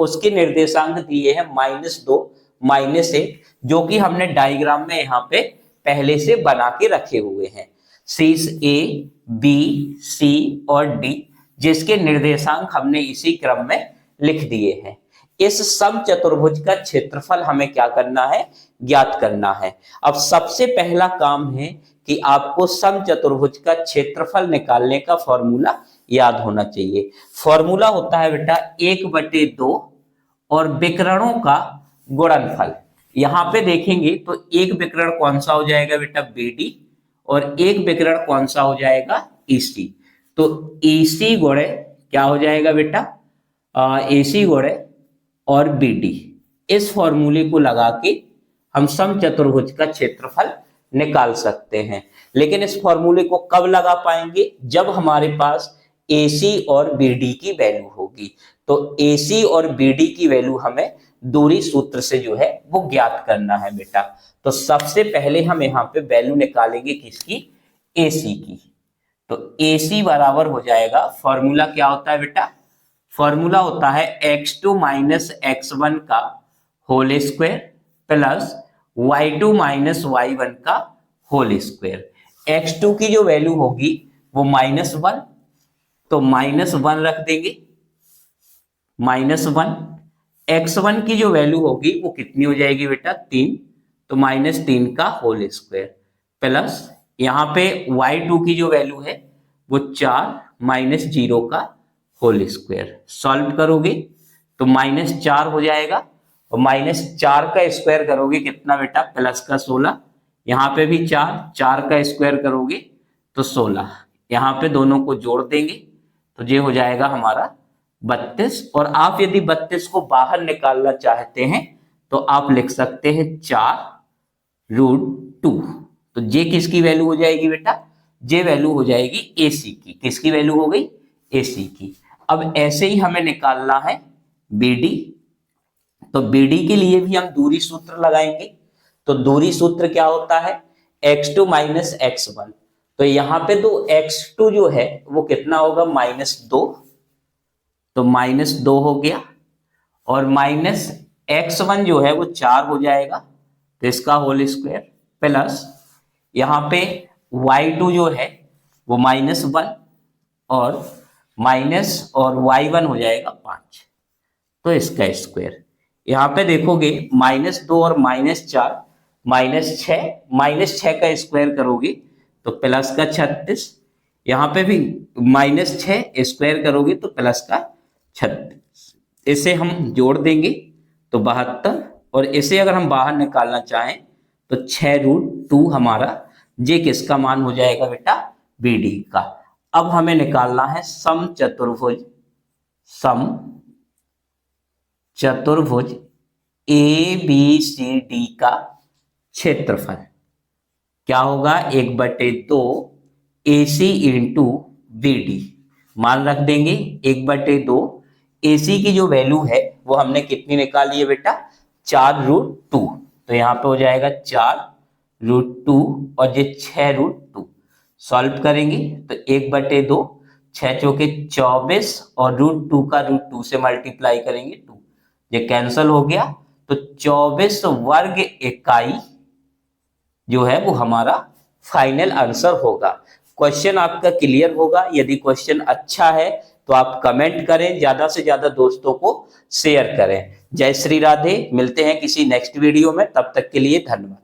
उसके निर्देशांक दिए हैं -2, -1, जो कि हमने डायग्राम में यहाँ पे पहले से बना के रखे हुए हैं। शीर्ष A, B, C और D, जिसके निर्देशांक हमने इसी क्रम में लिख दिए हैं। इस समचतुर्भुज का क्षेत्रफल हमें क्या करना है, ज्ञात करना है। अब सबसे पहला काम है कि आपको समचतुर्भुज का क्षेत्रफल निकालने का फॉर्मूला याद होना चाहिए। फॉर्मूला होता है बेटा 1/2 और विकर्णों का गुणनफल। यहां पे देखेंगे तो एक विकर्ण कौन सा हो जाएगा बेटा, BD, और एक विकर्ण कौन सा हो जाएगा, EC। तो EC गुणे क्या हो जाएगा बेटा, AC गुणे और BD। इस फॉर्मूले को लगा के हम समचतुर्भुज का क्षेत्रफल निकाल सकते हैं। लेकिन इस फॉर्मूले को कब लगा पाएंगे, जब हमारे पास AC और BD की वैल्यू होगी। तो AC और BD की वैल्यू हमें दूरी सूत्र से जो है वो ज्ञात करना है बेटा। तो सबसे पहले हम यहाँ पे वैल्यू निकालेंगे किसकी, AC की। तो AC बराबर हो जाएगा, फॉर्मूला क्या होता है बेटा, फॉर्मूला होता है x2 माइनस x1 का whole square plus y2 minus y1 का होल स्क्वायर। x2 की जो वैल्यू होगी वो -1, तो -1 रख देंगे, -1। x1 की जो वैल्यू होगी वो कितनी हो जाएगी बेटा, 3, तो -3 का होल स्क्वायर प्लस यहाँ पे y2 की जो वैल्यू है वो 4 -0 का होल स्क्वायर। सॉल्व करोगे तो -4 हो जाएगा, और -4 का स्क्वायर करोगे कितना बेटा, प्लस का 16। यहाँ पे भी 4 का स्क्वायर करोगे तो 16। यहाँ पे दोनों को जोड़ देंगे तो ये हो जाएगा हमारा 32। और आप यदि 32 को बाहर निकालना चाहते हैं तो आप लिख सकते हैं 4√2। तो ये किसकी वैल्यू हो जाएगी बेटा, ये वैल्यू हो जाएगी AC की। किसकी वैल्यू हो गई, AC की। अब ऐसे ही हमें निकालना है BD। तो BD के लिए भी हम दूरी सूत्र लगाएंगे। तो दूरी सूत्र क्या होता है, x2 माइनस x1। तो यहाँ पे तो x2 जो है वो कितना होगा, -2, तो -2 हो गया, और -x1 जो है वो 4 हो जाएगा, तो इसका होल स्क्वायर प्लस यहाँ पे y2 जो है वो -1 और y1 हो जाएगा 5, तो इसका स्क्वायर। यहाँ पे देखोगे -2 और -4 -6 का स्क्वायर करोगे तो प्लस का 36। यहाँ पे भी -6 स्क्वायर करोगे तो प्लस का 36। इसे हम जोड़ देंगे तो 72, और इसे अगर हम बाहर निकालना चाहें तो 6√2 हमारा जे किसका मान हो जाएगा बेटा, BD का। अब हमें निकालना है समचतुर्भुज ABCD का क्षेत्रफल। क्या होगा, 1/2 AC इंटू BD। मान रख देंगे 1/2। AC की जो वैल्यू है वो हमने कितनी निकाली है बेटा, 4√2। तो यहाँ पे हो जाएगा 4√2 और ये 6√2। सॉल्व करेंगे तो 1/2, 6 चौके 24, और √2 का √2 से मल्टीप्लाई करेंगे 2, ये कैंसल हो गया। तो 24 वर्ग इकाई जो है वो हमारा फाइनल आंसर होगा। क्वेश्चन आपका क्लियर होगा। यदि क्वेश्चन अच्छा है तो आप कमेंट करें, ज्यादा से ज्यादा दोस्तों को शेयर करें। जय श्री राधे। मिलते हैं किसी नेक्स्ट वीडियो में, तब तक के लिए धन्यवाद।